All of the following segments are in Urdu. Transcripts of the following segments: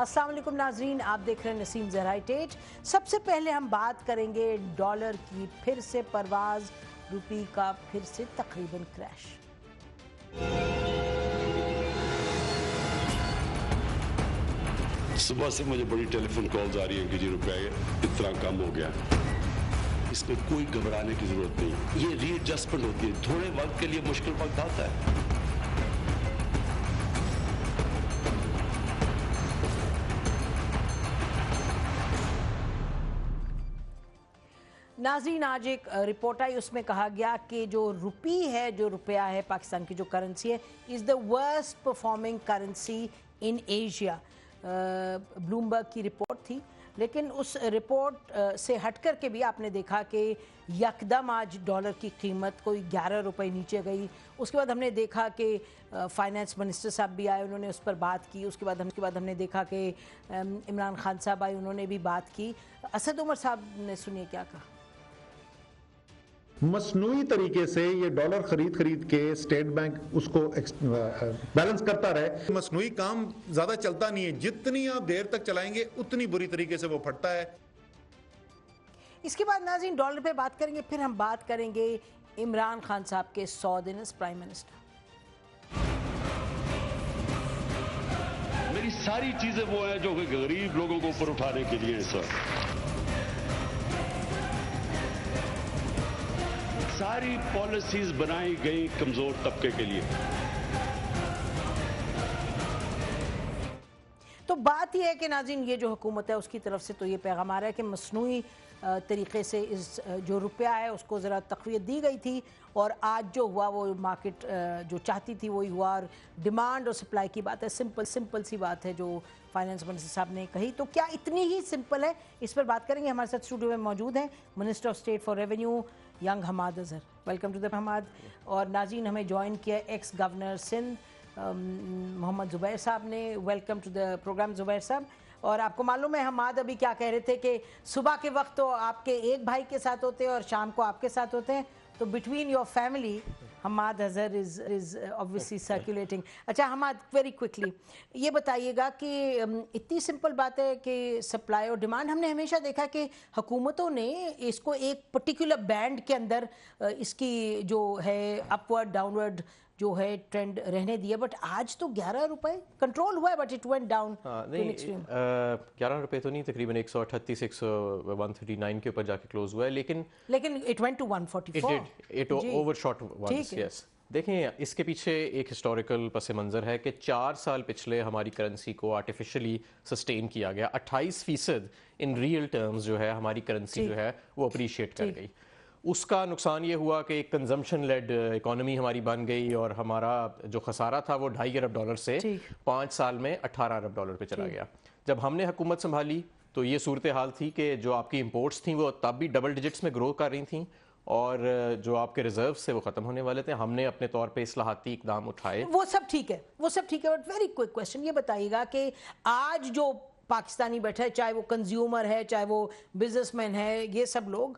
السلام علیکم ناظرین، آپ دیکھ رہے ہیں نسیم زہرائی ٹیج۔ سب سے پہلے ہم بات کریں گے ڈالر کی پھر سے پرواز، روپی کا پھر سے تقریباً کریش۔ صبح سے مجھے بڑی ٹیلی فون کالز آ رہی ہیں کہ جی روپیہ اتنا کم ہو گیا۔ اس میں کوئی گھبرانے کی ضرورت نہیں، یہ ری ایڈجسٹمنٹ ہوتی ہے، تھوڑے وقت کے لیے مشکل وقت آتا ہے۔ ناظرین، آج ایک رپورٹ آئی، اس میں کہا گیا کہ جو روپی ہے، جو روپیہ ہے پاکستان کی جو کرنسی ہے، is the worst performing currency in Asia. Bloomberg کی رپورٹ تھی، لیکن اس رپورٹ سے ہٹ کر کے بھی آپ نے دیکھا کہ یکدم آج ڈالر کی قیمت کوئی 11 روپے نیچے گئی۔ اس کے بعد ہم نے دیکھا کہ فائنانس منسٹر صاحب بھی آئے، انہوں نے اس پر بات کی۔ اس کے بعد ہم نے دیکھا کہ عمران خان صاحب آئے، انہوں نے بھی بات کی۔ اسد عمر صاحب نے سنیے کیا کہا۔ مصنوعی طریقے سے یہ ڈالر خرید کے اسٹیٹ بینک اس کو بیلنس کرتا رہے۔ مصنوعی کام زیادہ چلتا نہیں ہے، جتنی آپ دیر تک چلائیں گے اتنی بری طریقے سے وہ پھٹتا ہے۔ اس کے بعد ناظرین ڈالر پہ بات کریں گے، پھر ہم بات کریں گے عمران خان صاحب کے 100 دن از پرائم منسٹر۔ میری ساری چیزیں وہ ہیں جو کہ غریب لوگوں کو اوپر اٹھانے کے لیے ہیں سر۔ ساری پالیسیز بنائی گئی کمزور طبقے کے لیے۔ تو بات یہ ہے کہ ناظرین یہ جو حکومت ہے اس کی طرف سے تو یہ پیغام آ رہا ہے کہ مصنوعی طریقے سے اس جو روپیہ ہے اس کو ذرا تقویت دی گئی تھی، اور آج جو ہوا وہ مارکیٹ جو چاہتی تھی وہی ہوا، اور ڈیمانڈ اور سپلائی کی بات ہے، سمپل سی بات ہے جو فائنانس منسٹر صاحب نے کہی۔ تو کیا اتنی ہی سمپل ہے؟ اس پر بات کریں گے۔ ہمارے ساتھ اسٹوڈیو میں موجود ہیں minister of state for revenue young Hammad Azhar. Welcome to the Hammad. اور ناظرین ہمیں جوائن کیا ایکس گورنر سندھ محمد زبیر صاحب نے۔ Welcome to the programme Zubair صاحب۔ اور آپ کو معلوم ہے حماد ابھی کیا کہہ رہے تھے کہ صبح کے وقت تو آپ کے ایک بھائی کے ساتھ ہوتے ہیں اور شام کو آپ کے ساتھ ہوتے ہیں، تو between your family Hammad Azhar is obviously circulating۔ اچھا حماد، ویری کوئکلی یہ بتائیے گا کہ اتنی سمپل بات ہے کہ سپلائی اور ڈیمانڈ، ہم نے ہمیشہ دیکھا کہ حکومتوں نے اس کو ایک پرٹیکولر بینڈ کے اندر اس کی جو ہے اپورڈ ڈاؤن ورڈ جو ہے ٹرینڈ رہنے دیا، بٹ آج تو 11 روپے کنٹرول ہوا ہے، بٹ اٹ وینٹ ڈاؤن۔ نہیں 11 روپے تو نہیں، تقریباً 138 139 کے اوپر جا کے کلوز ہوا ہے، لیکن it went to 144۔ It overshot once, yes. دیکھیں اس کے پیچھے ایک ہسٹوریکل پس منظر ہے کہ 4 سال پچھلے ہماری کرنسی کو آرٹیفیشلی سسٹین کیا گیا، 28% ان ریئل ٹرمز جو ہے ہماری کرنسی جو ہے وہ اپریشیٹ کر گئی۔ اس کا نقصان یہ ہوا کہ ایک کنزمپشن لیڈ اکانومی ہماری بن گئی، اور ہمارا جو خسارہ تھا وہ 2.5 ارب ڈالر سے 5 سال میں 18 ارب ڈالر پہ چلا گیا۔ جب ہم نے حکومت سنبھالی تو یہ صورتحال تھی کہ جو آپ کی امپورٹس تھیں وہ تب بھی ڈبل ڈیجٹس میں گرو کر رہی تھیں، اور جو آپ کے ریزروز تھے وہ ختم ہونے والے تھے۔ ہم نے اپنے طور پہ اصلاحاتی اقدام اٹھائے۔ وہ سب ٹھیک ہے، بٹ ویری کوئک کویسچن، یہ بتائیے گا کہ آج جو پاکستانی بیٹھا ہے، چاہے وہ کنزیومر ہے، چاہے وہ بزنس مین ہے، یہ سب لوگ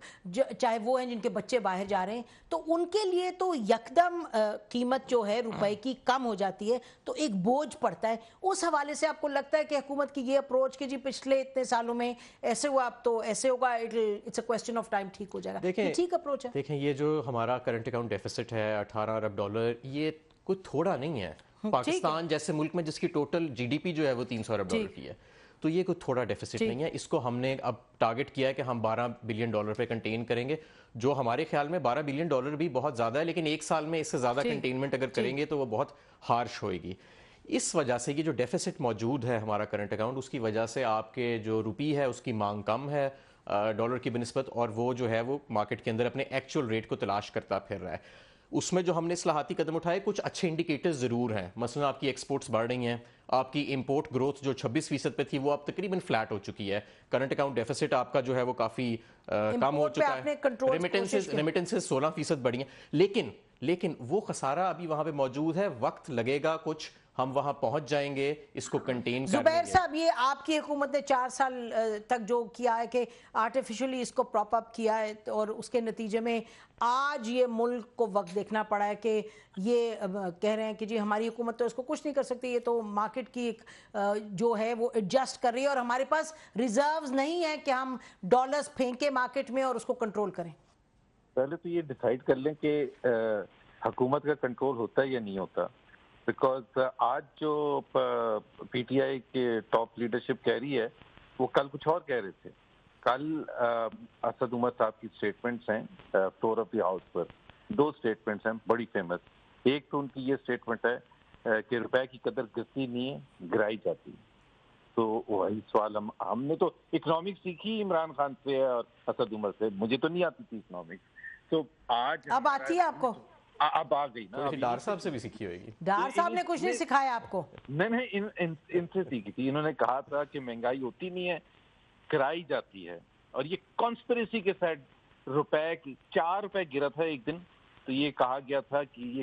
چاہے وہ ہیں جن کے بچے باہر جا رہے ہیں، تو ان کے لیے تو یکدم قیمت جو ہے روپے کی کم ہو جاتی ہے تو ایک بوجھ پڑتا ہے۔ اس حوالے سے آپ کو لگتا ہے کہ حکومت کی یہ اپروچ کہ جی پچھلے اتنے سالوں میں ایسے ہوا اب تو ایسے ہوگا، it's a question of time ٹھیک ہو جائے گا، یہ ٹھیک اپروچ ہے؟ دیکھیں یہ جو ہمارا کرنٹ اکاؤنٹ ڈیفیسٹ ہے 18 ارب ڈالر، یہ کوئی تھوڑا نہیں ہے۔ پاکستان جیسے ملک میں جس کی ٹوٹل جی ڈی پی جو ہے وہ 300 ارب ڈالر کی ہے، تو یہ کوئی تھوڑا ڈیفیسٹ نہیں ہے۔ اس کو ہم نے اب ٹارگٹ کیا ہے کہ ہم 12 بلین ڈالر پہ کنٹین کریں گے، جو ہمارے خیال میں 12 بلین ڈالر بھی بہت زیادہ ہے، لیکن ایک سال میں اس سے زیادہ کنٹینمنٹ اگر کریں گے تو وہ بہت ہارش ہوئے گی۔ اس وجہ سے یہ جو ڈیفیسٹ موجود ہے ہمارا کرنٹ اکاؤنٹ، اس کی وجہ سے آپ کے جو روپی ہے اس کی مانگ کم ہے ڈالر کی بنسبت، اور وہ جو ہے وہ مارکیٹ کے اندر اپنے ایکچوئل ریٹ کو تلاش کرتا پھر رہا ہے۔ اس میں جو ہم نے اصلاحاتی قدم اٹھائے کچھ اچھے انڈیکیٹرز ضرور ہیں، مثلا آپ کی ایکسپورٹس بڑھ رہی ہیں، آپ کی امپورٹ گروتھ جو 26% پہ تھی وہ اب تقریباً فلیٹ ہو چکی ہے، کرنٹ اکاؤنٹ ڈیفیسٹ آپ کا جو ہے وہ کافی کم ہو چکا ہے، ریمیٹنسز 16% بڑھی ہیں، لیکن وہ خسارہ ابھی وہاں پہ موجود ہے، وقت لگے گا کچھ ہم وہاں پہنچ جائیں گے اس کو کنٹین کر زبیر صاحب، یہ آپ کی حکومت نے 4 سال تک جو کیا ہے کہ آرٹیفیشلی اس کو پراپ اپ کیا ہے، اور اس کے نتیجے میں آج یہ ملک کو وقت دیکھنا پڑا ہے کہ یہ کہہ رہے ہیں کہ جی ہماری حکومت تو اس کو کچھ نہیں کر سکتی، یہ تو مارکیٹ کی ایک جو ہے وہ ایڈجسٹ کر رہی ہے، اور ہمارے پاس ریزروز نہیں ہے کہ ہم ڈالرز پھینکیں مارکیٹ میں اور اس کو کنٹرول کریں. پہلے تو یہ ڈیسائیڈ کر لیں کہ حکومت کا کنٹرول ہوتا ہے یا نہیں ہوتا. بیکاز آج جو پی ٹی آئی کے ٹاپ لیڈرشپ کہہ رہی ہے وہ کل کچھ اور کہہ رہے تھے. کل اسد عمر صاحب کی اسٹیٹمنٹس ہیں فلور آف دی ہاؤس پر، 2 اسٹیٹمنٹس ہیں بڑی فیمس. ایک تو ان کی یہ اسٹیٹمنٹ ہے کہ روپے کی قدر گھٹتی نہیں ہے، گرائی جاتی. تو وہی سوال ہم نے تو اکنامکس سیکھی عمران خان سے اور اسد عمر سے، مجھے تو نہیں آتی تھی اکنامکس. تو آج اب آتی ہے آپ کو؟ اب آ گئی نا. ڈار صاحب سے بھی سیکھی ہوئے گی. ڈار صاحب نے کچھ نہیں سکھایا آپ کو؟ نہیں، ان سے سیکھی تھی. انہوں نے کہا تھا کہ مہنگائی ہوتی نہیں ہے، کرائی جاتی ہے. اور یہ کانسپریسی کے ساتھ روپے 4 روپے گرا تھا ایک دن، تو یہ کہا گیا تھا کہ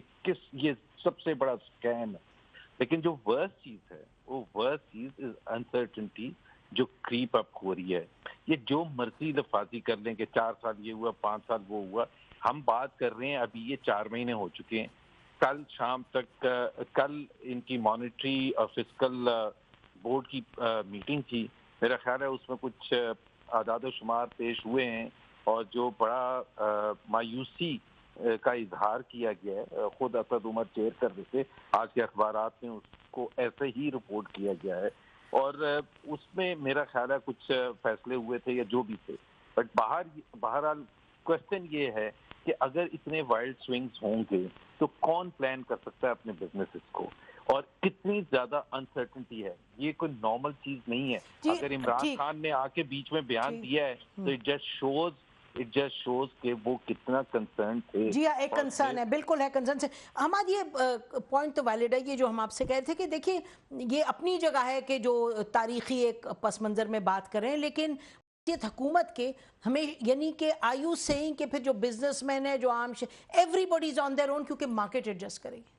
یہ سب سے بڑا اسکیم ہے. لیکن جو ورسٹ چیز ہے وہ ورسٹ چیز از انسرٹنٹی جو کریپ اپ ہو رہی ہے. یہ جو مرضی لفاظی کر لیں کہ 4 سال یہ ہوا، 5 سال وہ ہوا، ہم بات کر رہے ہیں ابھی یہ 4 مہینے ہو چکے ہیں. کل شام تک کل ان کی مانیٹری اور فسکل بورڈ کی میٹنگ تھی. میرا خیال ہے اس میں کچھ اعداد و شمار پیش ہوئے ہیں اور جو بڑا مایوسی کا اظہار کیا گیا ہے. خود اسد عمر چیئر کر رہے تھے، آج کے اخبارات میں اس کو ایسے ہی رپورٹ کیا گیا ہے. اور اس میں میرا خیال ہے کچھ فیصلے ہوئے تھے یا جو بھی تھے. بٹ بہرحال کوشچن یہ ہے کہ اگر اتنے وائلڈ سوئنگز ہوں گے تو کون پلان کر سکتا ہے اپنے بزنسز کو، اور کتنی زیادہ انسرٹنٹی ہے. یہ کوئی نارمل چیز نہیں ہے. اگر عمران خان نے آ کے بیچ میں بیان دیا ہے تو اٹ جسٹ شوز کہ وہ کتنا کنسرن تھے. جی ہاں، ایک کنسرن ہے، بالکل ہے کنسرن سے. ہمارا یہ پوائنٹ تو ویلڈ ہے، یہ جو ہم آپ سے کہہ رہے تھے کہ دیکھیے یہ اپنی جگہ ہے کہ جو تاریخی ایک پس منظر میں بات کریں، لیکن حکومت کے ہمیں یعنی کہ آر یو سیئنگ کہ پھر جو بزنس مین ہے، جو عام everybody is on their own, کیونکہ مارکیٹ ایڈجسٹ کرے گی.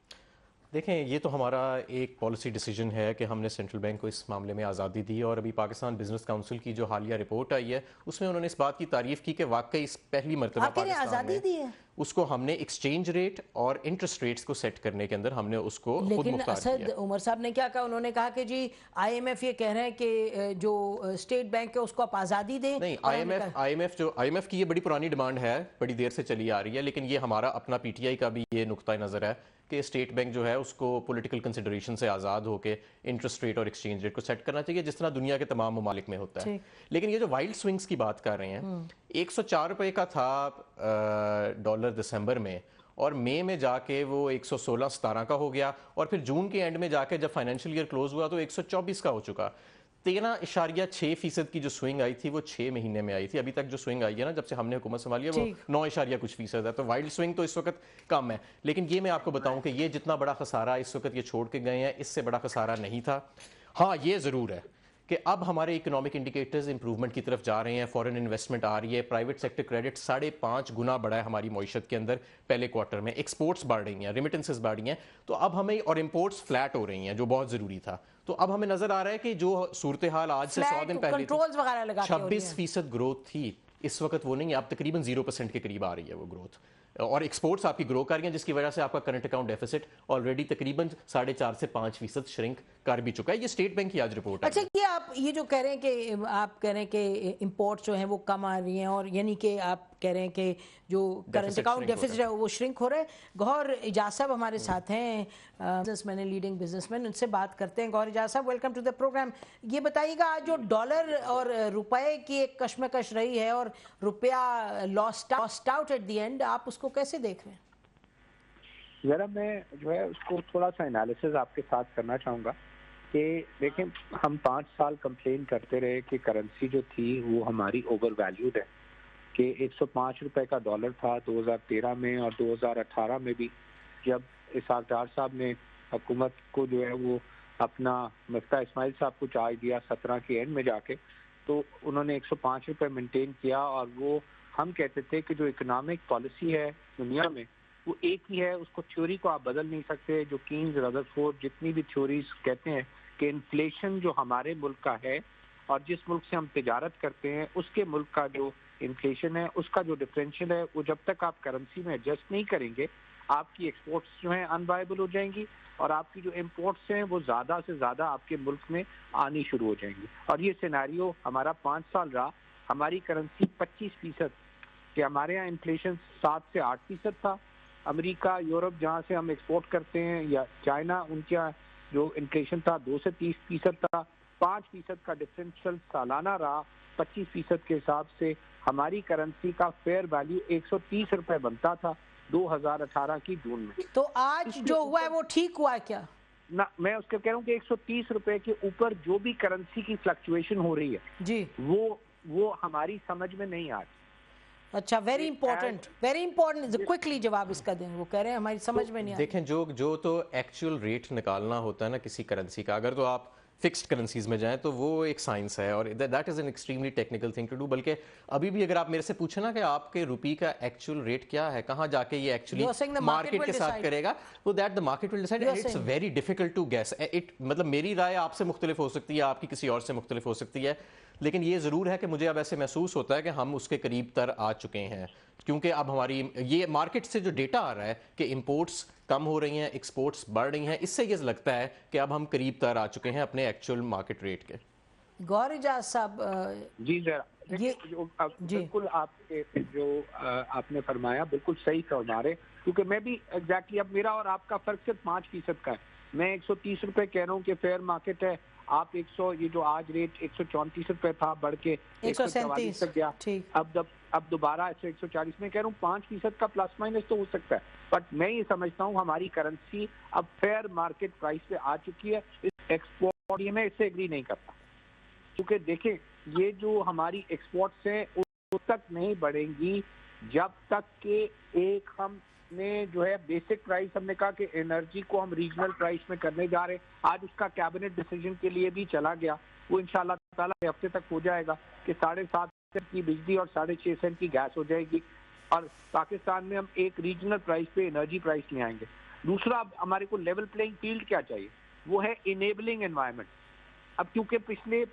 دیکھیں یہ تو ہمارا ایک پالیسی ڈیسیجن ہے کہ ہم نے سینٹرل بینک کو اس معاملے میں آزادی دی، اور ابھی پاکستان بزنس کاؤنسل کی جو حالیہ رپورٹ آئی ہے اس میں انہوں نے اس بات کی تعریف کی کہ واقعی اس پہلی مرتبہ پاکستان نے اس کو ہم نے ایکسچینج ریٹ اور انٹرسٹ ریٹس کو سیٹ کرنے کے اندر ہم نے اس کو خود مختار کیا. لیکن اسد عمر صاحب نے کیا کہا؟ انہوں نے کہا کہ جی آئی ایم ایف یہ کہہ رہے ہیں کہ جو اسٹیٹ بینک ہے اس کو آپ آزادی دیں. نہیں، آئی ایم ایف کی یہ بڑی پرانی ڈیمانڈ ہے، بڑی دیر سے چلی آ رہی ہے. لیکن یہ ہمارا اپنا پی ٹی آئی کا بھی یہ نقطہ نظر ہے کہ اسٹیٹ بینک جو ہے اس کو پولیٹیکل کنسیڈریشن سے آزاد ہو کے انٹرسٹ ریٹ اور ایکسچینج ریٹ کو سیٹ کرنا چاہیے، جس طرح دنیا کے تمام ممالک میں ہوتا ہے. لیکن یہ جو وائلڈ سوئنگز کی بات کر رہے ہیں، 104 روپے کا تھا ڈالر دسمبر میں، اور مئی میں جا کے وہ 116-17 کا ہو گیا، اور پھر جون کے اینڈ میں جا کے جب فائنینشیل ایئر کلوز ہوا تو 124 کا ہو چکا. 13.6% کی جو سوئنگ آئی تھی وہ 6 مہینے میں آئی تھی. ابھی تک جو سوئنگ آئی ہے نا جب سے ہم نے حکومت سنبھالی ہے وہ 9 کچھ فیصد ہے. تو وائلڈ سوئنگ تو اس وقت کم ہے. لیکن یہ میں آپ کو بتاؤں کہ یہ جتنا بڑا خسارہ اس وقت یہ چھوڑ کے گئے ہیں، اس سے بڑا خسارہ نہیں تھا. ہاں یہ ضرور ہے کہ اب ہمارے اکنامک انڈیکیٹرز امپروومنٹ کی طرف جا رہے ہیں. فورن انویسٹمنٹ آ رہی ہے، پرائیویٹ سیکٹر کریڈٹ 5.5 گنا بڑھا ہے ہماری معیشت کے اندر پہلے کوارٹر میں. ایکسپورٹس بڑھ رہی ہیں، ریمیٹنسز بڑھ رہی ہیں. تو اب ہمیں اور امپورٹس فلیٹ ہو رہی ہیں جو بہت ضروری تھا. تو اب ہمیں نظر آ رہا ہے کہ جو صورتحال آج سے 100 دن پہلے 26% گروتھ تھی، اس وقت وہ نہیں ہے. اب تقریباً 0% کے قریب آ رہی ہے وہ گروتھ، اور ایکسپورٹس آپ کی گرو کر رہی ہیں، جس کی وجہ سے آپ کا کرنٹ اکاؤنٹ ڈیفیسٹ آلریڈی تقریباً 4.5 سے 5% شرنک کر بھی چکا ہے. یہ اسٹیٹ بینک کی آج رپورٹ ہے. اچھا یہ آپ یہ جو کہہ رہے ہیں کہ آپ کہہ رہے ہیں کہ امپورٹ جو ہیں وہ کم آ رہی ہیں، اور یعنی کہ آپ کہہ رہے ہیں کہ جو کرنٹ اکاؤنٹ ڈیفیسٹ ہے وہ شرنک ہو رہا ہے. گوہر اجاز صاحب ہمارے ساتھ ہیں، businessman, leading businessman, ان سے بات کرتے ہیں. گوہر اجاز صاحب، ویلکم ٹو دا پروگرام. یہ بتائیے گا آج جو ڈالر اور روپے کی ایک کشمکش رہی ہے اور روپیہ last out at the end, آپ اس کو کیسے دیکھ رہے ہیں؟ ذرا میں جو ہے اس کو تھوڑا سا انالیسز آپ کے ساتھ کرنا چاہوں گا کہ دیکھیں ہم 5 سال کمپلین کرتے رہے کہ کرنسی جو تھی وہ ہماری اوور ویلیوڈ ہے، کہ 105 روپے کا ڈالر تھا 2013 میں، اور 2018 میں بھی جب اسحاق ڈار صاحب نے حکومت کو جو ہے وہ اپنا مفتاح اسماعیل صاحب کو چارج دیا 17 کے اینڈ میں جا کے، تو انہوں نے 105 روپے مینٹین کیا. اور وہ ہم کہتے تھے کہ جو اکنامک پالیسی ہے دنیا میں وہ ایک ہی ہے, اس کو تھیوری کو آپ بدل نہیں سکتے. جو کینز, ردرفورڈ, جتنی بھی تھیوریز کہتے ہیں کہ انفلیشن جو ہمارے ملک کا ہے اور جس ملک سے ہم تجارت کرتے ہیں اس کے ملک کا جو انفلیشن ہے, اس کا جو ڈفرینشیل ہے, وہ جب تک آپ کرنسی میں ایڈجسٹ نہیں کریں گے آپ کی ایکسپورٹس جو ہیں انوائبل ہو جائیں گی, اور آپ کی جو امپورٹس ہیں وہ زیادہ سے زیادہ آپ کے ملک میں آنی شروع ہو جائیں گی. اور یہ سیناریو ہمارا 5 سال رہا. ہماری کرنسی 25%, کہ ہمارے یہاں انفلیشن 7 سے 8% تھا. امریکہ, یورپ جہاں سے ہم ایکسپورٹ کرتے ہیں, یا چائنا, ان کا جو انفلیشن تھا 2 سے 30% تھا. 5% کا ڈفرینشیل سالانہ رہا. 25% کے حساب سے ہماری کرنسی کا فیئر ویلیو 130 روپے بنتا تھا 2018 کی جون میں. تو آج جو ہوا ہے وہ ٹھیک ہوا ہے کیا؟ نہ, میں اس کو کہہ رہا ہوں کہ 130 روپے کے اوپر جو بھی کرنسی کی فلکچویشن ہو رہی ہے جی, وہ ہماری سمجھ میں نہیں آ رہی. اچھا, ویری امپورٹنٹ, کوئکلی جواب اس کا دیں. وہ کہہ رہے ہیں ہماری سمجھ میں نہیں آ رہی. دیکھیں جو تو ایکچوئل ریٹ نکالنا ہوتا ہے نا کسی کرنسی کا, اگر تو آپ فکسڈ کرنسیز میں جائیں تو وہ ایک سائنس ہے, اور that is an extremely technical thing to do. بلکہ ابھی بھی اگر آپ میرے سے پوچھیں نا کہ آپ کے روپی کا ایکچوئل ریٹ کیا ہے, کہاں جا کے یہ ایکچولی مارکیٹ کے ساتھ کرے گا, تو that the market will decide. It's very difficult to guess. مطلب میری رائے آپ سے مختلف ہو سکتی ہے, آپ کی کسی اور سے مختلف ہو سکتی ہے, لیکن یہ ضرور ہے کہ مجھے اب ایسے محسوس ہوتا ہے کہ ہم اس کے قریب تر آ چکے ہیں, کیونکہ اب ہماری یہ مارکیٹ سے جو ڈیٹا آ رہا ہے کہ امپورٹس کم ہو رہی ہیں, ایکسپورٹس بڑھ رہی ہیں, اس سے یہ لگتا ہے کہ اب ہم قریب تر آ چکے ہیں اپنے ایکچوئل مارکیٹ ریٹ کے. گوہر اعجاز صاحب, جی ذرا بالکل آپ نے فرمایا بالکل صحیح فرما رہے, کیونکہ میں بھی ایگزیکٹلی, اب میرا اور آپ کا فرق صرف 5% کا ہے. میں 130 روپے کہہ رہا ہوں کہ فیئر مارکیٹ ہے, آپ 100, یہ جو آج ریٹ 134 روپے تھا بڑھ کے 147 تک گیا, اب دوبارہ 140. میں کہہ رہا ہوں 5% کا پلس مائنس تو ہو سکتا ہے, بٹ میں یہ سمجھتا ہوں ہماری کرنسی اب فیئر مارکیٹ پرائس پہ آ چکی ہے. ایکسپورٹ میں اس سے ایگری نہیں کرتا, کیونکہ دیکھیں یہ جو ہماری ایکسپورٹس ہیں وہ تک نہیں بڑھیں گی جب تک کہ ایک ہم نے جو ہے بیسک پرائس, ہم نے کہا کہ انرجی کو ہم ریجنل پرائس میں کرنے جا رہے ہیں. آج اس کا کیبنٹ ڈیسیجن کے لیے بھی چلا گیا, وہ انشاءاللہ تعالیٰ ہفتے تک ہو جائے گا کہ 7.5 سینٹ کی بجلی اور 6.5 سینٹ کی گیس ہو جائے گی, اور پاکستان میں ہم ایک ریجنل پرائس پہ انرجی پرائس لے آئیں گے. دوسرا, اب ہمارے کو لیول پلینگ فیلڈ کیا چاہیے, وہ ہے انیبلنگ انوائرمنٹ. اب کیونکہ پچھلے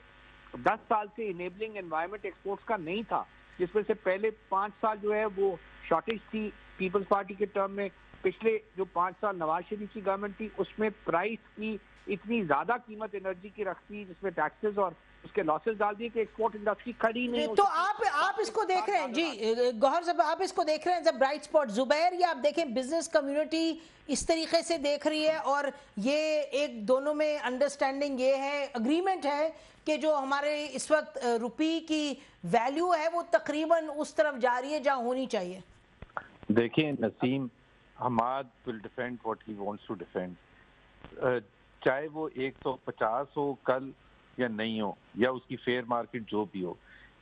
10 سال سے انیبلنگ انوائرمنٹ ایکسپورٹس کا نہیں تھا, جس میں سے پہلے 5 سال جو ہے وہ شارٹیج تھی پیپلز پارٹی کے ٹرم میں. پچھلے جو 5 سال نواز شریف کی گورنمنٹ تھی اس میں پرائس کی اتنی زیادہ قیمت انرجی کی رکھتی, جس میں ٹیکسز اور اس کے لاسز ڈال دیے کہ ایکسپورٹ انڈسٹری کھڑی نہیں ہو. تو آپ اس کو دیکھ رہے ہیں جی گوہر صاحب, آپ اس کو دیکھ رہے ہیں ایز اے برائٹ اسپاٹ. زبیر, یہ آپ دیکھیں بزنس کمیونٹی اس طریقے سے دیکھ رہی ہے, اور یہ ایک دونوں میں انڈرسٹینڈنگ یہ ہے, اگریمنٹ ہے کہ جو ہمارے اس وقت روپی کی ویلیو ہے وہ تقریباً اس طرف جا رہی ہے جہاں ہونی چاہیے. دیکھیں نسیم, Hammad will defend what he wants to defend, چاہے وہ 150 ہو کل یا نہیں ہو, یا اس کی فیئر مارکیٹ جو بھی ہو.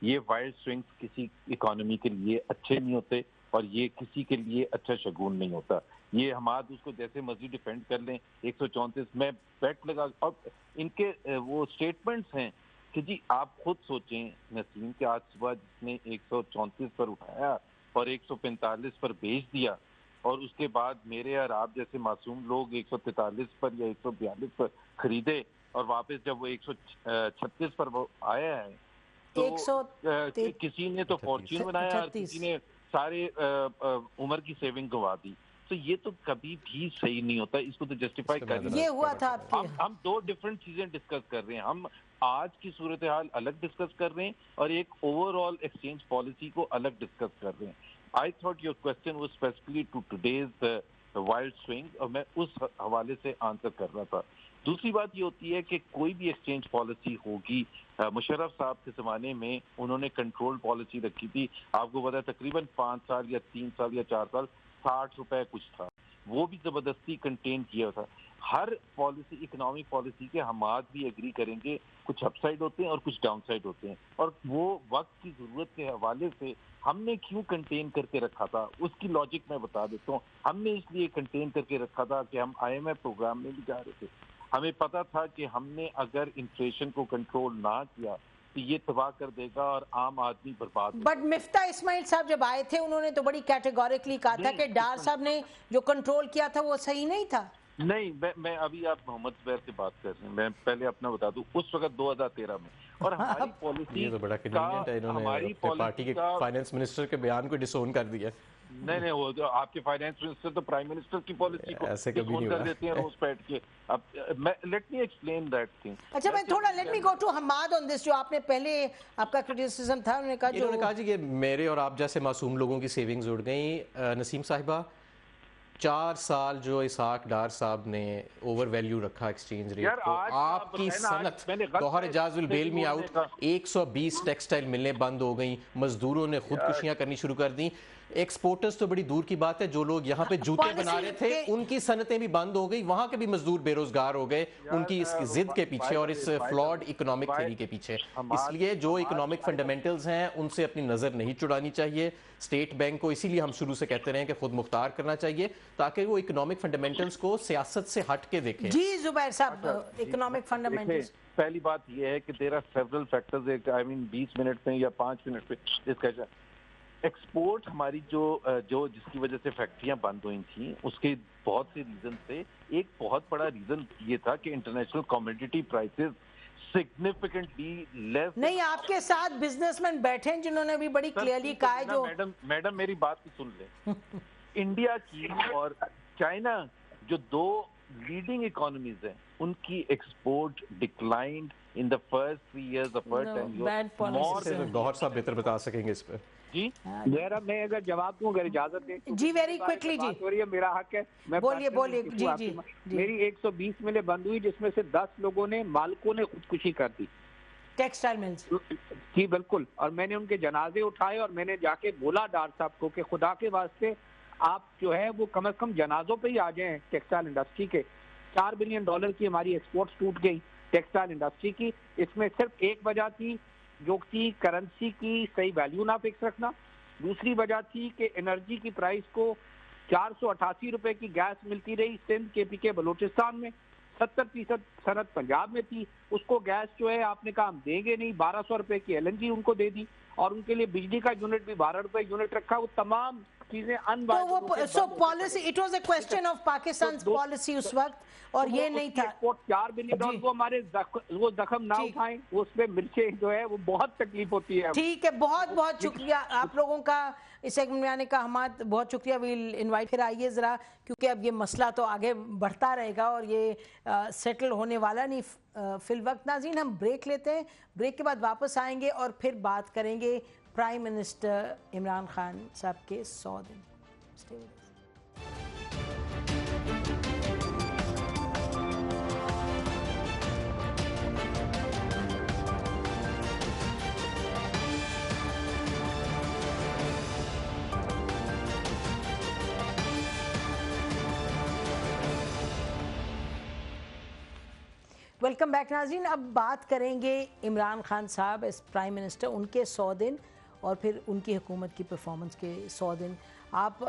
یہ وائلڈ سوئنگز کسی اکانومی کے لیے اچھے نہیں ہوتے, اور یہ کسی کے لیے اچھا شگون نہیں ہوتا. یہ حماد اس کو جیسے مرضی ڈیفینڈ کر لیں. 134 میں بیٹ لگا, اور ان کے وہ سٹیٹمنٹس ہیں کہ جی آپ خود سوچیں نسیم کہ آج صبح جس نے 134 پر اٹھایا اور 145 پر بیچ دیا, اور اس کے بعد میرے اور آپ جیسے معصوم لوگ 143 پر یا 142 پر خریدے, اور واپس جب وہ 136 پر وہ آیا ہے تو کسی نے تو فارچون بنایا اور کسی نے سارے عمر کی سیونگ گوا دی. تو یہ تو کبھی بھی صحیح نہیں ہوتا, اس کو تو جسٹیفائی کر یہ ہوا تھا. ہم 2 ڈفرینٹ چیزیں ڈسکس کر رہے ہیں. ہم آج کی صورتحال الگ ڈسکس کر رہے ہیں, اور ایک اوور آل ایکسچینج پالیسی کو الگ ڈسکس کر رہے ہیں. I thought your question was specifically to today's wild swing, اور میں اس حوالے سے آنسر کر رہا تھا. دوسری بات یہ ہوتی ہے کہ کوئی بھی ایکسچینج پالیسی ہوگی, مشرف صاحب کے زمانے میں انہوں نے کنٹرول پالیسی رکھی تھی, آپ کو پتا ہے تقریباً 5 سال یا 3 سال یا 4 سال 60 روپے کچھ تھا, وہ بھی زبردستی کنٹین کیا تھا. ہر پالیسی, اکنامک پالیسی کے حماد بھی ایگری کریں گے, کچھ اپ سائڈ ہوتے ہیں اور کچھ ڈاؤن سائڈ ہوتے ہیں, اور وہ وقت کی ضرورت کے حوالے سے ہم نے کیوں کنٹین کر کے رکھا تھا اس کی لاجک میں بتا دیتا ہوں. ہم نے اس لیے کنٹین کر کے رکھا تھا کہ ہم IMF پروگرام میں بھی جا رہے تھے. ہمیں پتا تھا کہ ہم نے اگر انفلیشن کو کنٹرول نہ کیا تو یہ تباہ کر دے گا اور عام آدمی برباد ہو بٹ مفتاح اسماعیل صاحب جب آئے تھے انہوں نے تو بڑی کیٹیگوریکلی کہا تھا کہ ڈار صاحب نے جو کنٹرول کیا تھا وہ صحیح نہیں تھا. نہیں میں ابھی آپ محمد زبیر سے بات کر رہے ہیں, میں پہلے اپنا بتا دوں اس وقت 2013 میں, اور ہماری پالیسی یہ تو بڑا کنوینئنٹ ہے, انہوں نے اپنے پارٹی کے فائنانس منسٹر کے بیان کو ڈسون کر دیا. نہیں وہ تو آپ کے فائنانس منسٹر تو پرائم منسٹر کی پالیسی کو ایسے کبھی نہیں کر دیتے ہیں روز بیٹھ کے. اب let me explain that thing. اچھا میں تھوڑا let me go to Hammad on this, جو آپ نے پہلے آپ کا کرٹیسزم تھا, انہوں نے کہا جی کہ میرے اور آپ جیسے معصوم لوگوں کی سیونگز اڑ گئیں. نسیم صاحبہ 4 سال جو اسحاق ڈار صاحب نے اوور ویلیو رکھا ایکسچینج ریٹ کو, آپ کی صنعت گوہر اعجاز ول بیل می آؤٹ, 120 ٹیکسٹائل ملیں بند ہو گئیں, مزدوروں نے خودکشیاں کرنی شروع کر دیں. ایکسپورٹرز تو بڑی دور کی بات ہے, جو لوگ یہاں پہ جوتے بنا رہے تھے ان کی صنعتیں بھی بند ہو گئی, وہاں کے بھی مزدور بے روزگار ہو گئے ان کی اس ضد کے پیچھے اور اس فلاڈ اکنامک تھیوری کے پیچھے. اس لیے جو اکنامک فنڈامنٹلز ہیں ان سے اپنی نظر نہیں چڑانی چاہیے. اسٹیٹ بینک کو اسی لیے ہم شروع سے کہتے رہے ہیں کہ خود مختار کرنا چاہیے تاکہ وہ اکنامک فنڈامنٹلز کو سیاست سے ہٹ کے دیکھیں. جی زبیر صاحب, اکنامک فنڈامنٹلز, پہلی بات یہ ہے کہ there are several factors, I mean 20 minute میں یا 5 منٹ میں جس کا ایکسپورٹ ہماری جو جس کی وجہ سے فیکٹریاں بند ہوئی تھیں اس کے بہت سے ریزن تھے. ایک بہت بڑا ریزن یہ تھا کہ انٹرنیشنل کموڈیٹی پرائسز سگنیفیکنٹلی لیس. نہیں آپ کے ساتھ بزنس مین بیٹھے ہیں جنہوں نے بھی بڑی کلیئرلی کہا ہے. جو میڈم میری بات تو سن لیں. انڈیا کی اور چائنا جو 2 لیڈنگ اکانومیز ہیں ان کی export declined in the first 3 years of her tenure. Gohar صاحب بہتر بتا سکیں گے اس پہ. جی ذرا میں اگر جواب دوں اگر اجازت دیں. جی ویری کوئکلی جی, ہو رہی ہے, میرا حق ہے, میں بولیے. جی میری 120 ملیں بند ہوئی جس میں سے 10 لوگوں نے مالکوں نے خودکشی کر دی, ٹیکسٹائل ملز. جی بالکل, اور میں نے ان کے جنازے اٹھائے اور میں نے جا کے بولا ڈار صاحب کو کہ خدا کے واسطے آپ جو ہے وہ کم از کم جنازوں پہ ہی آ جائیں ٹیکسٹائل انڈسٹری کے. $4 بلین کی ہماری ایکسپورٹس ٹوٹ گئی ٹیکسٹائل انڈسٹری کی. اس میں صرف ایک وجہ تھی جو تھی کرنسی کی صحیح ویلیو نہ فکس رکھنا. دوسری وجہ تھی کہ انرجی کی پرائس کو 488 روپے کی گیس ملتی رہی سندھ کے پی کے بلوچستان میں, 70% صنعت پنجاب میں تھی. اس کو گیس جو ہے آپ نے کہا ہم دیں گے نہیں, 1200 روپے کی ایل این جی ان کو دے دی اور ان کے لیے بجلی کا یونٹ بھی 12 روپے یونٹ رکھا. وہ تمام چیزیں so policy, it was a question of Pakistan policy اس وقت, اور یہ نہیں تھا. $4 بلین کو ہمارے وہ زخم نہ اٹھائیں, اس پہ مرچیں جو ہے وہ بہت تکلیف ہوتی ہے. ٹھیک ہے, بہت شکریہ آپ لوگوں کا اس سیگمنٹ میں آنے کا. حماد بہت شکریہ. Well invite. پھر آئیے ذرا, کیونکہ اب یہ مسئلہ تو آگے بڑھتا رہے گا اور یہ سیٹل ہونے والا نہیں فی الوقت. ناظرین ہم بریک لیتے ہیں, بریک کے بعد واپس آئیں گے اور پھر بات کریں گے پرائم منسٹر عمران خان صاحب کے 100 دن. Stay with us. Welcome back ناظرین. اب بات کریں گے عمران خان صاحب ایز پرائم منسٹر, ان کے 100 دن اور پھر ان کی حکومت کی پرفارمنس کے 100 دن. آپ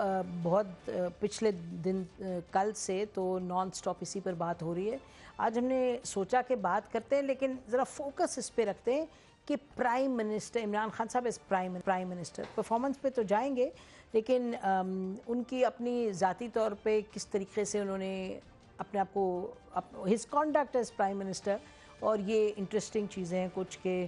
بہت پچھلے دن کل سے تو نان سٹاپ اسی پر بات ہو رہی ہے. آج ہم نے سوچا کہ بات کرتے ہیں لیکن ذرا فوکس اس پہ رکھتے ہیں کہ پرائم منسٹر عمران خان صاحب ایز پرائم منسٹر پرفارمنس پہ تو جائیں گے, لیکن ان کی اپنی ذاتی طور پہ کس طریقے سے انہوں نے اپنے آپ کو his conduct as prime minister. اور یہ انٹرسٹنگ چیزیں ہیں کچھ کہ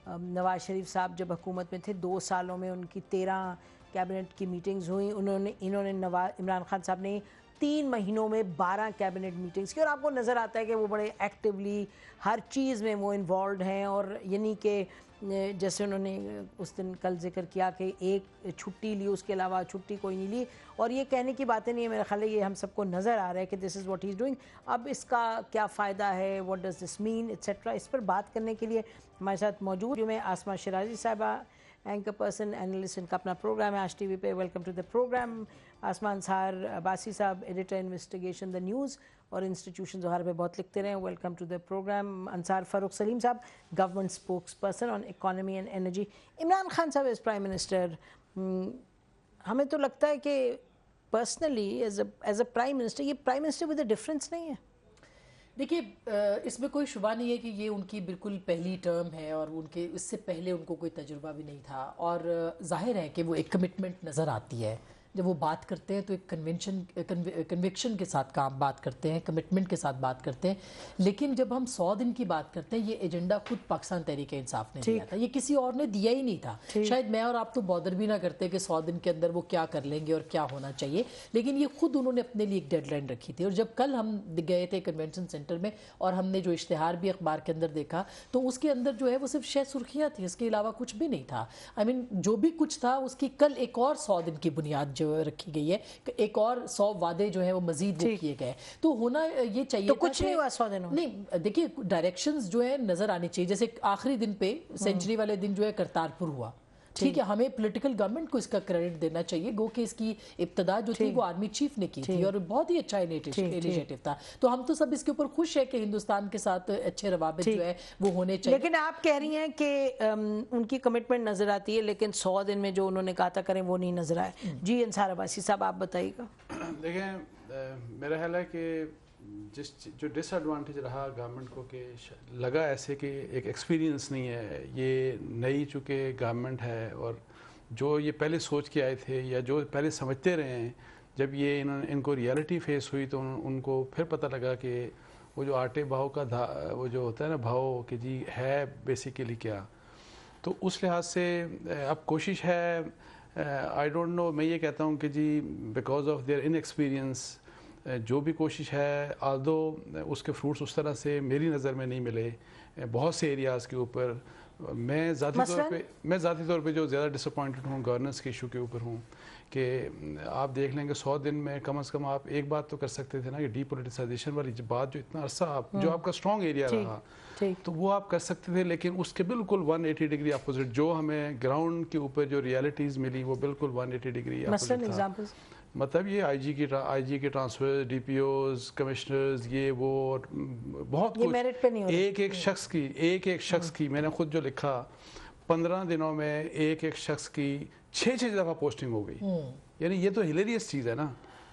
نواز شریف صاحب جب حکومت میں تھے 2 سالوں میں ان کی 13 کیبنٹ کی میٹنگز ہوئیں. انہوں نے عمران خان صاحب نے 3 مہینوں میں 12 کیبنٹ میٹنگز کی, اور آپ کو نظر آتا ہے کہ وہ بڑے ایکٹیولی ہر چیز میں وہ انوالوڈ ہیں. اور یعنی کہ جیسے انہوں نے اس دن کل ذکر کیا کہ ایک چھٹی لی, اس کے علاوہ چھٹی کوئی نہیں لی. اور یہ کہنے کی باتیں نہیں ہے, میرا خیال ہے یہ ہم سب کو نظر آ رہا ہے کہ دس is what he is doing. اب اس کا کیا فائدہ ہے, what does this mean etcetera, اس پر بات کرنے کے لیے ہمارے ساتھ موجود جو میں آسما شرازی صاحبہ, اینکر پرسن اینالسٹ, ان کا اپنا پروگرام ہے آج ٹی وی پہ. Welcome to the programme. آسما انصار عباسی صاحب, ایڈیٹر انویسٹیگیشن دا نیوز اور انسٹیٹیوشن ظہر پہ بہت لکھتے رہے. Welcome to the programme. Ansar Farooq Saleem صاحب, government spokesperson on economy and energy. Imran Khan صاحب ایز پرائم منسٹر, ہمیں تو لگتا ہے کہ personally as a prime minister, یہ prime minister with a difference نہیں ہے. دیکھیے اس میں کوئی شبہ نہیں ہے کہ یہ ان کی بالکل پہلی ٹرم ہے اور ان کے اس سے پہلے ان کو کوئی تجربہ بھی نہیں تھا، اور ظاہر ہے کہ وہ ایک کمٹمنٹ نظر آتی ہے جب وہ بات کرتے ہیں تو ایک کنوکشن کے ساتھ بات کرتے ہیں، کمٹمنٹ کے ساتھ بات کرتے ہیں. لیکن جب ہم 100 دن کی بات کرتے ہیں، یہ ایجنڈا خود پاکستان تحریک انصاف نے دیا تھا، یہ کسی اور نے دیا ہی نہیں تھا. شاید میں اور آپ تو بادر بھی نہ کرتے کہ 100 دن کے اندر وہ کیا کر لیں گے اور کیا ہونا چاہیے، لیکن یہ خود انہوں نے اپنے لیے ایک ڈیڈ لائن رکھی تھی. اور جب کل ہم گئے تھے کنونشن سینٹر میں اور ہم نے جو اشتہار بھی اخبار کے اندر دیکھا تو اس کے اندر جو ہے وہ صرف 6 سرخیاں تھیں، اس کے علاوہ کچھ بھی نہیں تھا. جو بھی کچھ تھا اس کی کل ایک اور 100 دن کی بنیاد جو رکھی گئی ہے، ایک اور 100 وعدے جو ہیں وہ مزید وہ کیے گئے. تو ہونا یہ چاہیے تو کچھ نہیں ہوا 100 دنوں نہیں. دیکھیے ڈائریکشنز جو ہے نظر آنی چاہیے. جیسے آخری دن پہ سینچری والے دن جو ہے کرتارپور ہوا، ٹھیک ہے، ہمیں پولیٹیکل گورنمنٹ کو اس کا کریڈٹ دینا چاہیے، گو کہ اس کی ابتدا جو تھی وہ آرمی چیف نے کی تھی اور بہت ہی اچھا انیشیٹو تھا. تو ہم تو سب اس کے اوپر خوش ہیں کہ ہندوستان کے ساتھ اچھے روابط جو ہے وہ ہونے چاہیے. لیکن آپ کہہ رہی ہیں کہ ان کی کمٹمنٹ نظر آتی ہے لیکن 100 دن میں جو انہوں نے کہا تھا کریں وہ نہیں نظر آئے. جی انصار عباسی صاحب آپ بتائیے گا. دیکھیں میرا خیال ہے کہ جو ڈس ایڈوانٹیج رہا گورنمنٹ کو کہ لگا ایسے کہ ایک ایکسپیرینس نہیں ہے، یہ نئی چونکہ گورنمنٹ ہے اور جو یہ پہلے سوچ کے آئے تھے یا جو پہلے سمجھتے رہے ہیں، جب یہ ان کو ریالٹی فیس ہوئی تو ان کو پھر پتہ لگا کہ وہ جو آٹے بھاؤ کا وہ جو ہوتا ہے نا بھاؤ کہ جی ہے بیسیکلی کیا. تو اس لحاظ سے اب کوشش ہے، آئی ڈونٹ نو، میں یہ کہتا ہوں کہ جی because of their inexperience جو بھی کوشش ہے آلدو اس کے فروٹس اس طرح سے میری نظر میں نہیں ملے بہت سے ایریاز کے اوپر. میں ذاتی طور پہ جو زیادہ ڈس اپوائنٹڈ ہوں گورننس کے ایشو کے اوپر ہوں کہ آپ دیکھ لیں کہ 100 دن میں کم از کم آپ ایک بات تو کر سکتے تھے نا، کہ ڈی پولیٹیسائزیشن والی بات جو اتنا عرصہ جو آپ کا اسٹرانگ ایریا رہا تو وہ آپ کر سکتے تھے، لیکن اس کے بالکل 180 ڈگری اپوزٹ جو ہمیں گراؤنڈ کے اوپر جو ریالٹیز ملی وہ بالکل 180 ڈگری اپوزٹ تھا. مطلب یہ آئی جی کے transfer, D P Os, commissioners, یہ وہ بہت کچھ ایک ایک شخص کی میں نے خود جو لکھا 15 دنوں میں ایک شخص کی 6 دفعہ پوسٹنگ ہو گئی. یعنی یہ تو ہلیریس چیز ہے نا،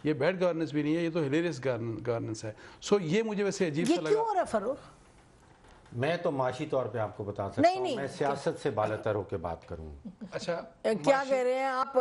یہ بیڈ گورننس بھی نہیں ہے، یہ تو ہلیریس گورننس ہے. سو یہ مجھے ویسے عجیب سا لگا. یہ کیوں ہو رہا فاروق؟ میں تو معاشی طور پہ آپ کو بتا سکتا ہوں، میں سیاست سے بالاتر ہو کے بات کروں. اچھا کیا کہہ رہے ہیں آپ؟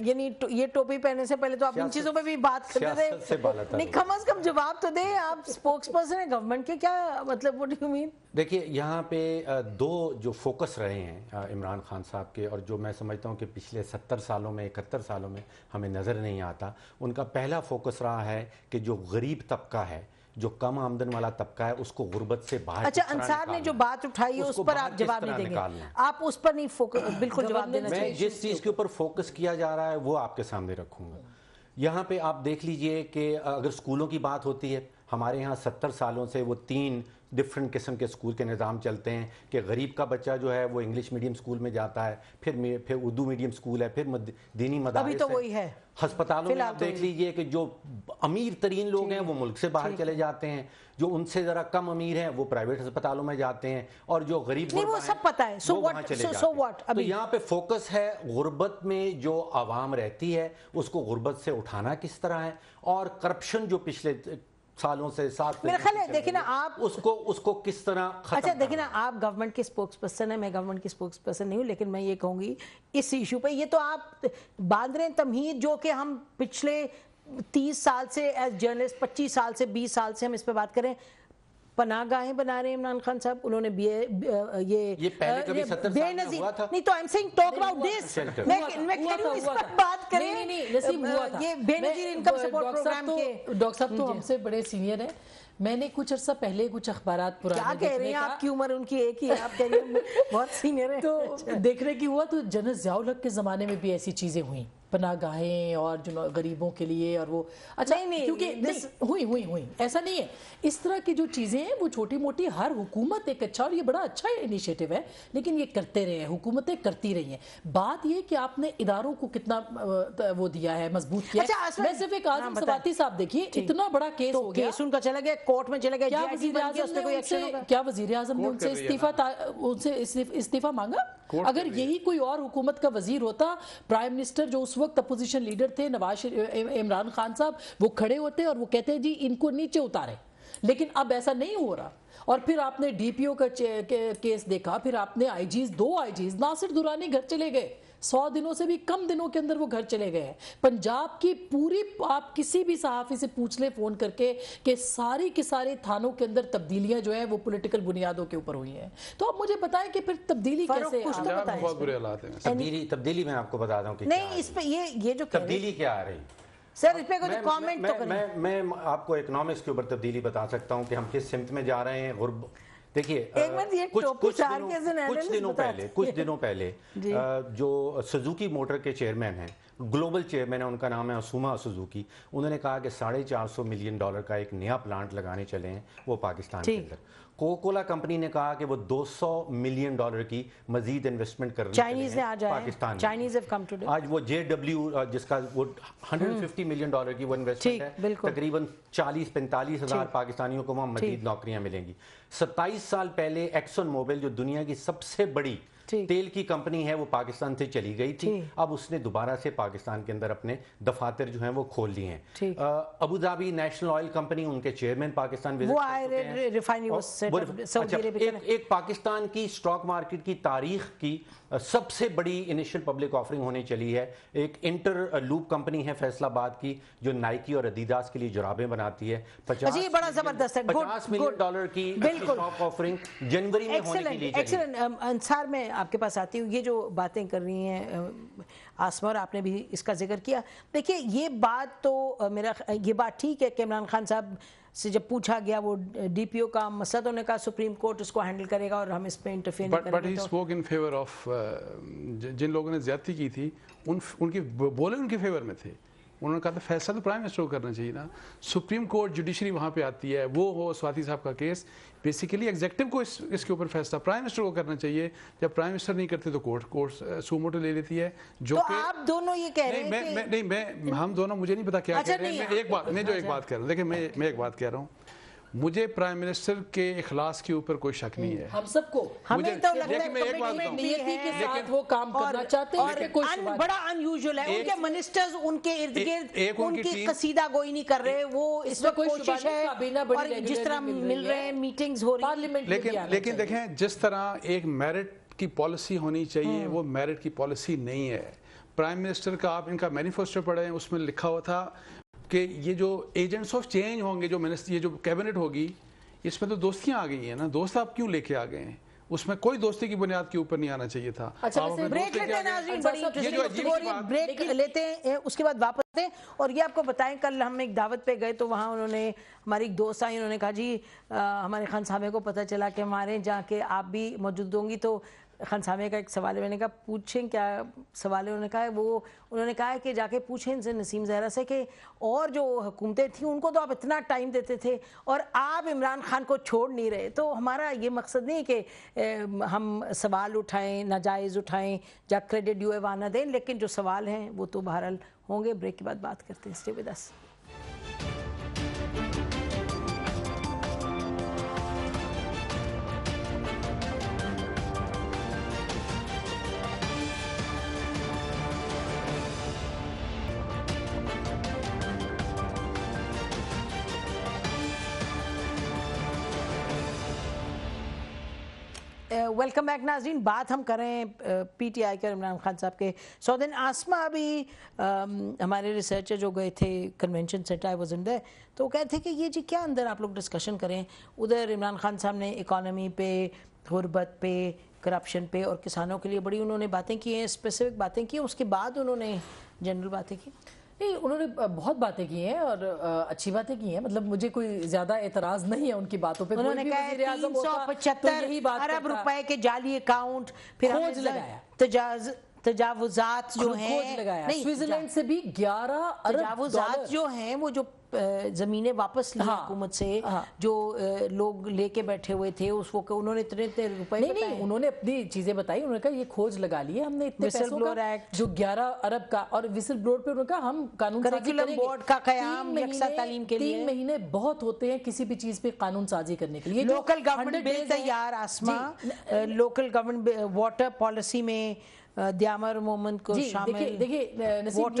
یعنی یہ ٹوپی پہننے سے پہلے تو آپ ان چیزوں پہ بھی بات کرتے تھے، نہیں کم از کم جواب تو دیں. آپ سپوکس پرسن ہیں گورنمنٹ کے، کیا مطلب what do you mean؟ دیکھیے یہاں پہ 2 جو فوکس رہے ہیں عمران خان صاحب کے، اور جو میں سمجھتا ہوں کہ پچھلے 70 سالوں میں 71 سالوں میں ہمیں نظر نہیں آتا. ان کا پہلا فوکس رہا ہے کہ جو غریب طبقہ ہے، جو کم آمدن والا طبقہ ہے، اس کو غربت سے باہر. اچھا انصار نے جو بات اٹھائی ہے اس پر آپ جواب نہیں دیں گے، آپ اس پر نہیں بالکل جواب دینا چاہیے. میں جس چیز کے اوپر فوکس کیا جا رہا ہے وہ آپ کے سامنے رکھوں گا. یہاں پہ آپ دیکھ لیجئے کہ اگر اسکولوں کی بات ہوتی ہے، ہمارے یہاں 70 سالوں سے وہ 3 ڈفرنٹ قسم کے اسکول کے نظام چلتے ہیں کہ غریب کا بچہ جو ہے وہ انگلش میڈیم اسکول میں جاتا ہے، پھر اردو میڈیم اسکول ہے، پھر دینی مدارس. ابھی تو وہی ہے. ہسپتالوں میں آپ دیکھ لیجئے کہ جو امیر ترین لوگ ہیں وہ ملک سے باہر چلے جاتے ہیں، جو ان سے ذرا کم امیر ہیں وہ پرائیویٹ ہسپتالوں میں جاتے ہیں، اور جو غریب وہ سب پتہ ہے وہ وہاں چلے جاتے ہیں. تو یہاں پہ فوکس ہے غربت میں جو عوام رہتی ہے اس کو غربت سے اٹھانا کس طرح ہے، اور کرپشن جو پچھلے سالوں سے میرا خیال ہے دیکھیں نا آپ اس کو کس طرح ختم. اچھا دیکھیں نا، آپ گورنمنٹ کے سپوکس پرسن ہیں، میں گورنمنٹ کی سپوکس پرسن نہیں ہوں، لیکن میں یہ کہوں گی اس ایشو پہ یہ تو آپ باندھ رہے ہیں تمہید جو کہ ہم پچھلے 30 سال سے ایز جرنلسٹ 25 سال سے 20 سال سے ہم اس پہ بات کریں. پناہ گاہیں بنا رہے ہیں عمران خان صاحب، انہوں نے یہ پہلے کبھی 70 سال میں ہوا تھا؟ نہیں تو I'm saying talk about this. میں کہہ رہی ہوں اس پر بات کریں. یہ بے نظیر انکم سپورٹ پروگرام کے ڈاکٹر صاحب تو ہم سے بڑے سینئر ہیں. میں نے کچھ عرصہ پہلے کچھ اخبارات پرانے کیا کہہ رہے ہیں، آپ کی عمر ان کی ایک ہی ہے، آپ کہہ رہے ہیں بہت سینئر ہیں. تو دیکھنے کی ہوا تو جنرل ضیاء الحق کے زمانے میں بھی ایسی چیزیں ہوئیں، پناہ گاہیں اور جو غریبوں کے لیے، اور وہ اچھا کیونکہ ہوئی ایسا نہیں ہے. اس طرح کی جو چیزیں ہیں وہ چھوٹی موٹی ہر حکومت ایک اچھا، اور یہ بڑا اچھا انیشیٹو ہے، لیکن یہ کرتے رہے ہیں، حکومتیں کرتی رہی ہیں. بات یہ کہ آپ نے اداروں کو کتنا وہ دیا ہے، مضبوط کیا ہے. میں صرف ایک اعظم سواتی صاحب دیکھیے اتنا بڑا کیس ہو گیا، کیس ان کا چلا گیا کورٹ میں چلا گیا، کیا وزیر اعظم نے ان سے استعفیٰ مانگا؟ اگر یہی کوئی اور حکومت کا وزیر ہوتا، پرائم منسٹر جو اس وقت اپوزیشن لیڈر تھے عمران خان صاحب، وہ کھڑے ہوتے اور وہ کہتے ہیں جی ان کو نیچے اتارے. لیکن اب ایسا نہیں ہو رہا. اور پھر آپ نے ڈی پی او کا کیس دیکھا, پھر آپ نے آئی جیز, 2 آئی جیز, ناصر درانی گھر چلے گئے, 100 دنوں سے بھی کم دنوں کے اندر وہ گھر چلے گئے ہیں. پنجاب کی پوری, آپ کسی بھی صحافی سے پوچھ لیں فون کر کے کہ ساری کی ساری تھانوں کے اندر تبدیلیاں جو ہیں وہ پولیٹیکل بنیادوں کے اوپر ہوئی ہیں. تو آپ مجھے بتائیں کہ پھر تبدیلی کیسے, بہت برے حالات ہیں. تبدیلی میں آپ کو بتاتا ہوں کہ نہیں, اس پہ یہ جو تبدیلی کیا آ رہی سر, اس پہ کوئی کامنٹ تو کریں. میں آپ کو اکنامکس کے اوپر تبدیلی بتا سکتا ہوں کہ ہم کس سمت میں جا رہے ہیں. دیکھیے کچھ دنوں پہلے جو سوزوکی موٹر کے چیئرمین ہیں, گلوبل چیئرمین ہے, ان کا نام ہے اسوما سوزوکی, انہوں نے کہا کہ $450 ملین کا ایک نیا پلانٹ لگانے چلے ہیں وہ پاکستان کے اندر. کوکا کولا کمپنی نے کہا کہ وہ $200 ملین کی مزید انویسٹمنٹ کر رہی ہے پاکستان میں. آج وہ JW جس کا وہ $150 ملین کی وہ انویسٹمنٹ ہے, تقریباً 40-45 ہزار پاکستانیوں کو وہاں مزید نوکریاں ملیں گی. 27 سال پہلے ایکسن موبل جو دنیا کی سب سے بڑی تیل کی کمپنی ہے وہ پاکستان سے چلی گئی تھی, اب اس نے دوبارہ سے پاکستان کے اندر اپنے دفاتر جو ہیں وہ کھول لیے ہیں. Abu Dhabi national oil company, ان کے چیئرمین پاکستان ایک پاکستان کی اسٹاک مارکیٹ کی تاریخ کی سب سے بڑی انیشل پبلک آفرنگ ہونے چلی ہے. ایک انٹر لوپ کمپنی ہے فیصل آباد کی جو نائکی اور ادیداس کے لیے جرابیں بناتی ہے. $50 ملین کی اسٹاک آفرنگ جنوری میں ہونے کے لیے چلی. انصار, میں آپ کے پاس آتی ہوں. یہ جو باتیں کر رہی ہیں آسما, اور آپ نے بھی اس کا ذکر کیا, دیکھیے یہ بات تو یہ بات ٹھیک ہے کہ عمران خان صاحب سے جب پوچھا گیا وہ ڈی پی او کا مسئلہ, تو انہوں نے کہا سپریم کورٹ اس کو ہینڈل کرے گا اور ہم اس پہ انٹرفیئر نہیں کریں گے. But he spoke in favour of, جن لوگوں نے زیادتی کی تھی ان کی بولے ان کے فیور میں تھے. انہوں نے کہا تھا فیصلہ تو پرائم منسٹر کو کرنا چاہیے نا. سپریم کورٹ جوڈیشری وہاں پہ آتی ہے, وہ ہو سواتی صاحب کا کیس, بیسیکلی ایگزیکٹو کو اس کے اوپر فیصلہ پرائم منسٹر کو کرنا چاہیے. جب پرائم منسٹر نہیں کرتے تو کورٹ سو موٹو لے لیتی ہے. جو کہ آپ دونوں یہ کہہ رہے ہیں نہیں, میں ہم دونوں, مجھے نہیں پتا کیا کہہ رہے ہیں. میں جو ایک بات کہہ رہا ہوں, دیکھیں میں ایک بات کہہ رہا ہوں, مجھے پرائم منسٹر کے اخلاص کے اوپر کوئی شک نہیں ہے. ہم سب کو, ہمیں تو لگتا ہے نیتی کے ساتھ وہ کام کرنا چاہتے ہیں, اور بڑا انیوژل ہے ان کے منسٹرز ان کے ارد گرد ان کی قصیدہ گوئی نہیں کر رہے, وہ اس وقت کوشش ہے, اور جس طرح مل رہے ہیں میٹنگز ہو رہی ہیں. لیکن دیکھیں جس طرح ایک میرٹ کی پالیسی ہونی چاہیے وہ میرٹ کی پالیسی نہیں ہے. پرائم منسٹر کا آپ ان کا مینیفیسٹو پڑھیں, اس میں لکھا ہوا تھا کہ یہ جو ایجنٹس آف چینج ہوں گے, یہ جو کیبنٹ ہوگی, اس میں تو دوستیاں آ گئی ہیں نا. دوست آپ کیوں لے کے آ گئے ہیں؟ اس میں کوئی دوستی کی بنیاد کے اوپر نہیں آنا چاہیے تھا. بریک لیتے ہیں ناظرین, بریک لیتے ہیں, اس کے بعد واپس آتے ہیں. اور یہ آپ کو بتائیں, کل ہم ایک دعوت پہ گئے تو وہاں انہوں نے, ہماری ایک دوست آئی, انہوں نے کہا جی ہمارے خان صاحب کو پتہ چلا کہ ہمارے جا کے آپ بھی موجود ہوں گی. تو خان صاحب کا ایک سوال ہے, میں نے کہا پوچھیں کیا سوال ہے. انہوں نے کہا کہ جا کے پوچھیں ان سے, نسیم زہرا سے, کہ اور جو حکومتیں تھیں ان کو تو آپ اتنا ٹائم دیتے تھے اور آپ عمران خان کو چھوڑ نہیں رہے. تو ہمارا یہ مقصد نہیں کہ ہم سوال اٹھائیں, ناجائز اٹھائیں, یا کریڈٹ ڈیو ایوانہ دیں, لیکن جو سوال ہیں وہ تو بہرحال ہوں گے. بریک کے بعد بات کرتے ہیں. Stay with us. Welcome back ناظرین. بات ہم کریں پی ٹی آئی کے عمران خان صاحب کے. سودن آسما بھی ہمارے ریسرچر جو گئے تھے convention centre, I was in there, تو وہ کہتے تھے کہ یہ جی کیا اندر آپ لوگ ڈسکشن کریں. ادھر عمران خان صاحب نے اکانومی پہ, غربت پہ, کرپشن پہ اور کسانوں کے لیے بڑی انہوں نے باتیں کی ہیں, اسپیسیفک باتیں کی ہیں. اس کے بعد انہوں نے جنرل باتیں کی. نہیں, انہوں نے بہت باتیں کی ہیں اور اچھی باتیں کی ہیں. مطلب مجھے کوئی زیادہ اعتراض نہیں ہے ان کی باتوں پہ. انہوں نے کہا 375 ارب روپے کے جعلی اکاؤنٹ, پھر کھوج لگایا, تجاوزات جو ہیں, سوئٹزرلینڈ سے بھی 11 ارب تجاوزات جو ہیں, وہ جو زمینیں واپس لی حکومت سے, جو لوگ لے کے بیٹھے ہوئے تھے, اس کو انہوں نے اتنے روپے نہیں, انہوں نے اپنی چیزیں بتائی. انہوں نے کہا یہ کھوج لگا لی ہے ہم نے اتنے پیسوں کا, جو 11 ارب کا, اور وسل بلور پہ انہوں نے کہا ہم قانون سازی کریں گے. بورڈ کا قیام یکساں تعلیم کے لیے 3 مہینے بہت ہوتے ہیں کسی بھی چیز پہ قانون سازی کرنے کے لیے. لوکل گورنمنٹ بل تیار آسما, لوکل گورنمنٹ واٹر پالیسی میں دیامر مومن کو شامل. دیکھیے نسیم,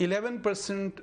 11%